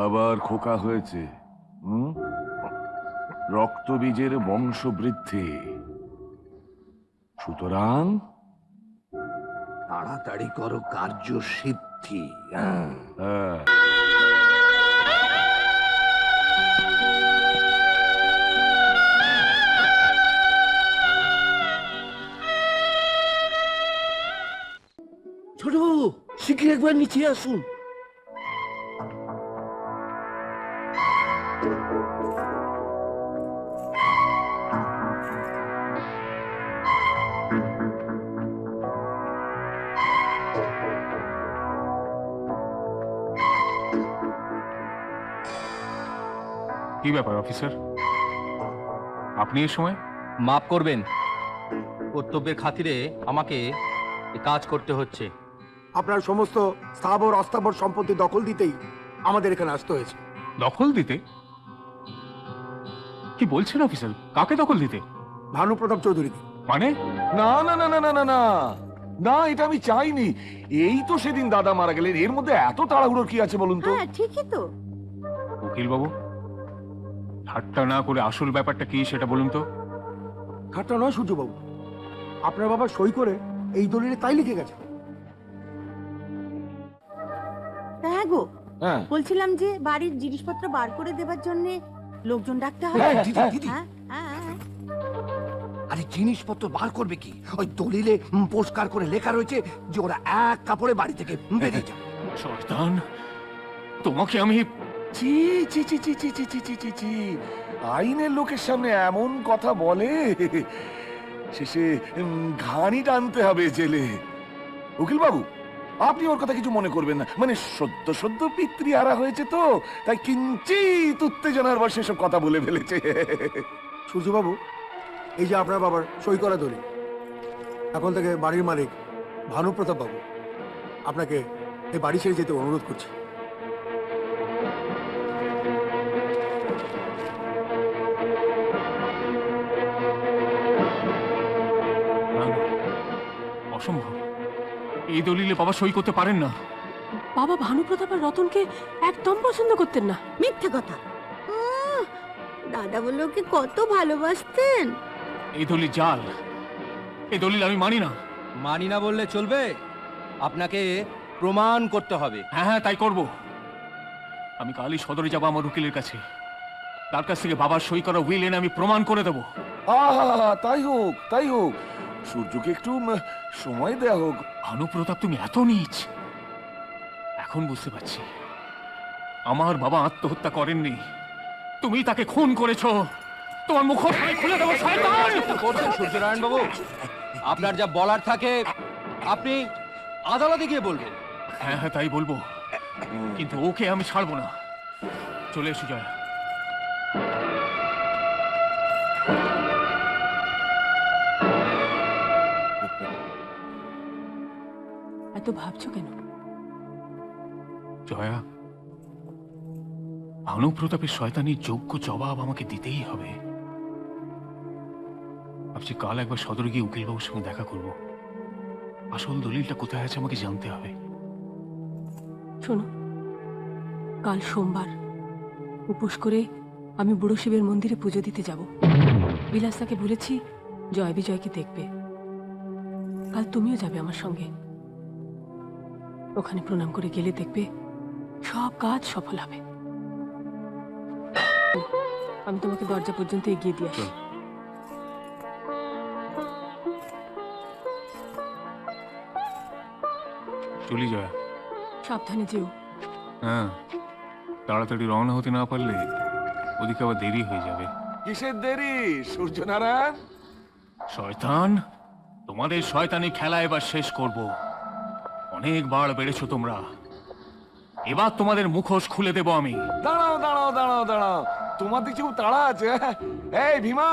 আবার খোকা হয়েছে। রক্তবীজের বংশবৃদ্ধি। সুতরাং তাড়াতাড়ি করো কার্য সিদ্ধি। হ্যাঁ, ছোট, শিগগির একবার নিচে আসুন। কি ব্যাপার অফিসার, আপনি এই সময়? মাফ করবেন, কর্তব্যের খাতিরে আমাকে এ কাজ করতে হচ্ছে। আপনার সমস্ত স্থাবর অস্থাবর সম্পত্তি দখল দিতেই আমাদের এখানে আসতে হয়েছে। দখল দিতে? কি বলছেন অফিসার? কাকে দখল দিতে? ভানু প্রতাপ চৌধুরীকে। মানে? না না না না না না না না, এটা আমি চাইনি। এই তো সেদিন দাদা মারা গেলেন, এর মধ্যে এত তাড়াহুড়োর কি আছে বলুন তো? হ্যাঁ ঠিকই তো। উকিল বাবু, ঠাট্টা না করে আসল ব্যাপারটা কি সেটা বলুন তো। ঠাট্টা নয় সূর্যবাবু, আপনার বাবা সই করে এই দলিলে তাই লিখে গেছে। হ্যাঁ গো, হ্যাঁ বলছিলাম যে বাড়ির জিনিসপত্র বার করে দেবার জন্য লোকজন ডাকতে হবে। হ্যাঁ, দিদি, দিদি। হ্যাঁ, হ্যাঁ, হ্যাঁ। আরে জিনিসপত্র বার করবে কি? ওই দলিলে পরিষ্কার করে লেখা রয়েছে যে ওরা এক কাপড়ে বাড়ি থেকে বেরিয়ে যাবে। শয়তান, তোমাকে আমি... ছি ছি ছি ছি ছি ছি ছি ছি ছি ছি, আইনের লোকের সামনে এমন কথা বলে, শেষে ঘানি টানতে হবে জেলে। উকিল বাবু, আপনি ওর কথা কিছু মনে করবেন না। মানে সদ্য সদ্য পিতৃহারা হয়েছে তো, তাই কিঞ্চিত উত্তেজনার বশে সব কথা বলে ফেলেছে। সূর্যবাবু, এই যে আপনার বাবার সই করা দলিল, এখন থেকে বাড়ির মালিক ভানু প্রতাপ বাবু। আপনাকে এই বাড়ি ছেড়ে যেতে অনুরোধ করছি। না, না, অসম্ভব। এই দলিলে বাবা সই করতে পারেন না। বাবা ভানুপ্রতাপ আর রতনকে একদম পছন্দ করতেন না। মিথ্যে কথা। দাদা বললো ওকে কত ভালোবাসতেন। এই দলিল জাল, এই দলিল আমি মানি না। মানি না বললে চলবে, আপনাকে প্রমাণ করতে হবে। হ্যাঁ হ্যাঁ, তাই করব। আমি কালই সদরে যাবো আমার উকিলের কাছে, তার কাছ থেকে বাবার সই করা উইল এনে আমি প্রমাণ করে দেবো। আহা, তাই হোক তাই হোক, সূর্যকে একটু সময় দেয়া হোক। ভানুপ্রতাপ, তুমি এত নীচ। এখন বুঝতে পারছি, আমার বাবা আত্মহত্যা করেননি, তুমি তাকে খুন করেছো। তোমার মুখোশ আমি খুলে দেবো শয়তান! করছেন সূর্যনারায়ণ বাবু, আপনার যা বলার থাকে আপনি আদালতে গিয়ে বলবেন। হ্যাঁ হ্যাঁ, তাই বলবো, কিন্তু ওকে আমি ছাড়বো না। চলে এসো জয়া। এত ভাবছো কেন? জয়া, ভানুপ্রতাপের শয়তানির যোগ্য জবাব আমাকে দিতেই হবে। ভাবছি কাল একবার সদরে গিয়ে উকিলবাবুর সঙ্গে দেখা করব। আসল দলিলটা কোথায় আছে আমাকে জানতে হবে। শোনো, কাল সোমবার উপোস করে আমি বুড়ো শিবের মন্দিরে পুজো দিতে যাব। বিলাসদাকে বলেছি জয় বিজয়কে দেখবে। কাল তুমিও যাবে আমার সঙ্গে। ওখানে প্রণাম করে গেলে দেখবে সব কাজ সফল হবে। আমি তোমাকে দরজা পর্যন্ত এগিয়ে দিয়ে আসি। চলি জয়া। সাবধানে যেও। হ্যাঁ, তাড়াতাড়ি রওনা হতে না পারলে ওদিকে আবার দেরি হয়ে যাবে। কিসের দেরি সূর্যনারায়ণ? শয়তান, তোমাদের শয়তানি খেলা এবার শেষ করব। অনেকবার বেড়েছো তোমরা, এবার তোমাদের মুখোশ খুলে দেব আমি। দাঁড়াও দাঁড়াও দাঁড়াও দাঁড়াও, তোমার দিকে খুব তাড়া আছে। এই ভীমা,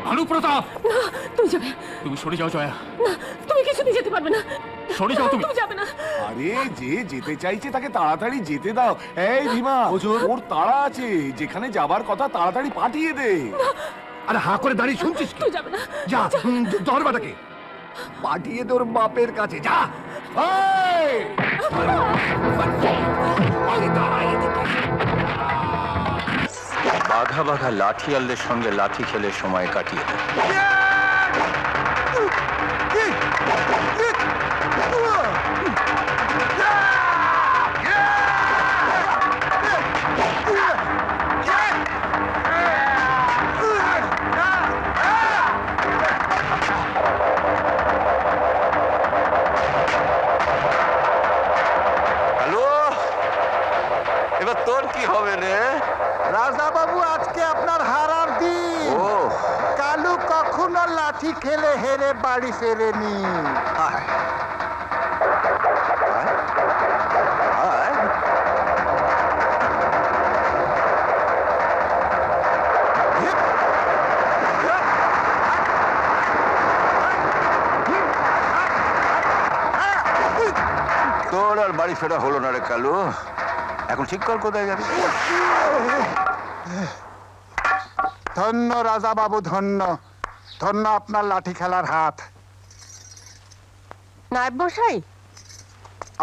ভানুপ্রতাপ! তুমি যাবে। তুমি সরে যাও জয়া। না, তুমি কিছুতে যেতে পারবে না। সরে যাও তুমি। তুমি যাবে না। আরে যে যেতে চাইছে তাকে তাড়াতাড়ি যেতে দাও। এই ভীমা, ওর তাড়া আছে, যেখানে যাবার কথা তাড়াতাড়ি পাঠিয়ে দে। আরে হাঁ করে দাঁড়িয়ে শুনছিস কি? তুই যাবে না। যা ধর বাটাকে, পাঠিয়ে তোর বাপের কাছে যা। এই! আরে দাঁড়া এদিকে। বাঘা বাঘা লাঠিয়ালদের সঙ্গে লাঠি খেলে সময় কাটিয়ে দেয়। হ্যালো, এবার তোর কি হবে রে? রাজা বাবু, আজকে আপনার হারার দিন। ও কালু কখনো লাঠি খেলে হেরে বাড়ি ফেরেনি। আয় আয় আয়। তোর আর বাড়ি ফেরা হলো না রে কালু। এখন ঠিক কর কোথায় যাবি। ধন্য রাজা বাবু, ধন্য ধন্য আপনার লাঠি খেলার হাত। নায়েব মশাই,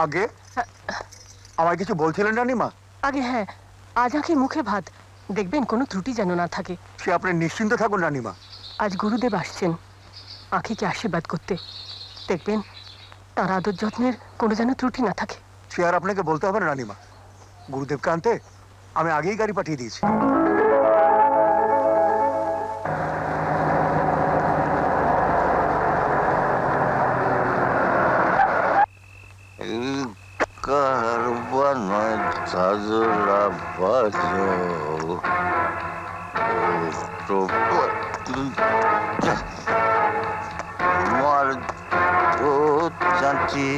আগে আমায় কিছু বলছিলেন রানীমা? আগে হ্যাঁ, আজ আঁকে মুখে ভাত, দেখবেন কোনো ত্রুটি যেন না থাকে। সে আপনি নিশ্চিন্ত থাকুন রানীমা। আজ গুরুদেব আসছেন আঁখিকে আশীর্বাদ করতে, দেখবেন তার আদর যত্নের কোনো যেন ত্রুটি না থাকে। সে আর আপনাকে বলতে হবে না রানীমা, গুরুদেবকে আনতে আমি আগেই গাড়ি পাঠিয়ে দিয়েছি। কারবানায় ঝাঁঝরা বাজো মার তো চাচি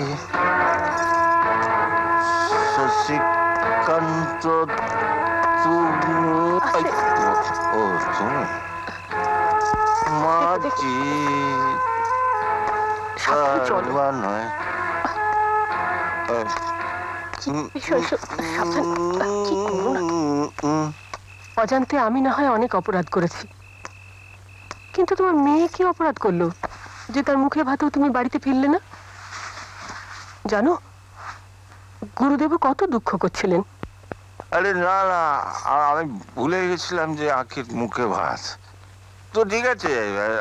শশীকান্ত তুমি ও তুমি মাঝি কারবানায় অজান্তে আমি না হয় অনেক অপরাধ করেছি, কিন্তু তোমার মেয়ে কি অপরাধ করলো যে তার মুখে ভাতেও তুমি বাড়িতে ফিরলে না? জানো, গুরুদেবও কত দুঃখ করছিলেন। আরে না না, আমি ভুলে গেছিলাম যে আঁখির মুখে ভাত। তো ঠিক আছে,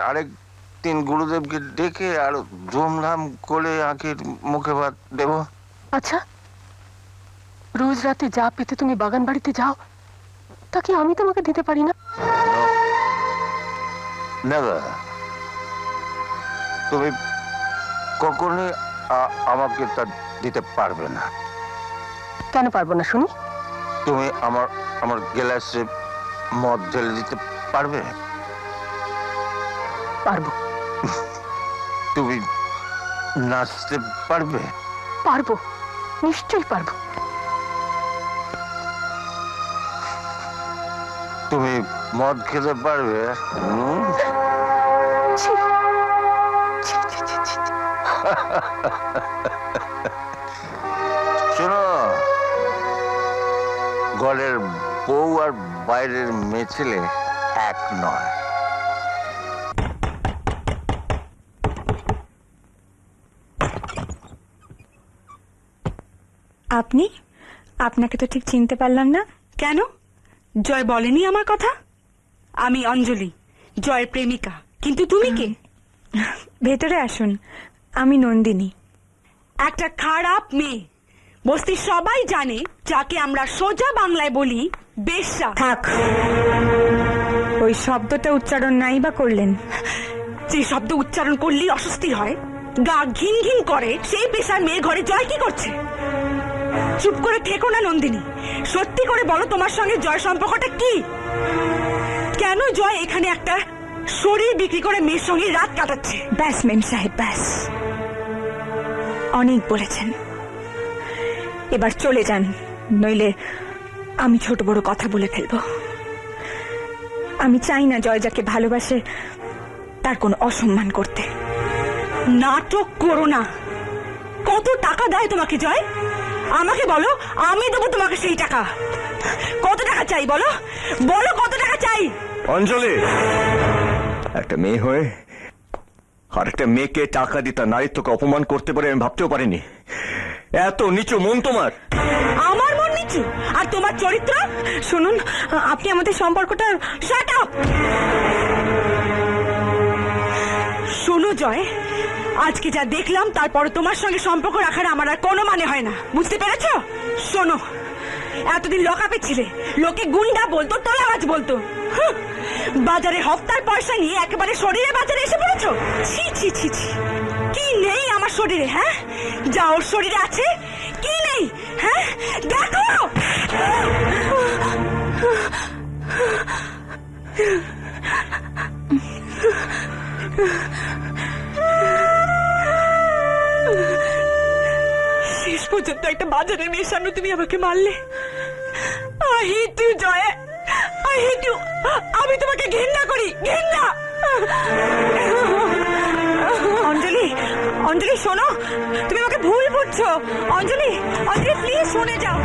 আরেক দিন গুরুদেবকে ডেকে আর ধুমধাম করে আঁখির মুখে ভাত দেব। আচ্ছা, রোজ রাতে যা পেতে তুমি বাগান বাড়িতে যাও, তা কি আমি তোমাকে দিতে পারি না? নেভার। তুমি কখনোই আমাকে তা দিতে পারবে না। কেন পারবো না শুনি? তুমি আমার আমার গ্লাসে মদ ঢেলে দিতে পারবে? পারবো। তুমি নাচতে পারবে? পারবো, নিশ্চয়ই পারবো। তুমি মদ খেতে পারবে? ছি, ছি, ছি, ছি, ছি। শোনো, ঘরের বউ আর বাইরের মেয়ে ছেলে এক নয়। আপনি? আপনাকে তো ঠিক চিনতে পারলাম না। কেন, জয় বলেনি আমার কথা? আমি অঞ্জলি, জয়ের প্রেমিকা। কিন্তু তুমি কে? ভেতরে আসুন, আমি নন্দিনী। একটা খারাপ মেয়ে, বস্তির সবাই জানে, যাকে আমরা সোজা বাংলায় বলি বেশ্যা। থাক, ওই শব্দটা উচ্চারণ নাই বা করলেন। যে শব্দ উচ্চারণ করলেই অস্বস্তি হয়, গা ঘিন ঘিন করে, সেই পেশার মেয়ে ঘরে জয় কি করছে? চুপ করে থেকো না নন্দিনী, সত্যি করে বলো তোমার সঙ্গে জয় সম্পর্কটা কি? কেন জয় এখানে একটা শরীর বিক্রি করে মেয়ের সঙ্গে রাত কাটাচ্ছে? ব্যাস মেম সাহেব, ব্যাস, অনেক বলেছেন, এবার চলে যান, নইলে আমি ছোট বড় কথা বলে ফেলবো। আমি চাই না জয় যাকে ভালোবাসে তার কোনো অসম্মান করতে। নাটক করো না, কত টাকা দেয় তোমাকে জয়? আমাকে বলো, আমি দেবো তোমাকে সেই টাকা। কত টাকা চাই বলো, বলো কত টাকা চাই? অঞ্জলি, একটা মেয়ে হয়ে আর একটা মেয়েকে টাকা দিয়ে তার নারীত্বকে অপমান করতে পারে আমি ভাবতেও পারিনি। এত নিচু মন তোমার। আমার মন নিচু আর তোমার চরিত্র? শুনুন, আপনি আমাদের সম্পর্কটা শাট আপ। শোনো জয়, আজকে যা দেখলাম তারপরে তোমার সঙ্গে সম্পর্ক রাখার আমার আর কোনো মানে হয় না, বুঝতে পেরেছো? শোনো, এতদিন লকআপে ছিলে, লোকে গুন্ডা বলতো, তোলাবাজ বলতো। বাজারে হপ্তার পয়সা নিয়ে একেবারে শরীরে বাজারে এসে পড়েছো। ছি ছি ছি ছি, কি নেই আমার শরীরে? হ্যাঁ, যা ওর শরীরে আছে কি নেই? হ্যাঁ দেখো। শেষ পর্যন্ত একটা বাজারের মেয়ের সামনে তুমি আমাকে মারলে। I hate you, Joy, I hate you. আমি তোমাকে ঘৃণা করি, ঘৃণা। অঞ্জলি, অঞ্জলি শোনো, তুমি আমাকে ভুল বুঝছো। অঞ্জলি, অঞ্জলি প্লিজ শুনে যাও।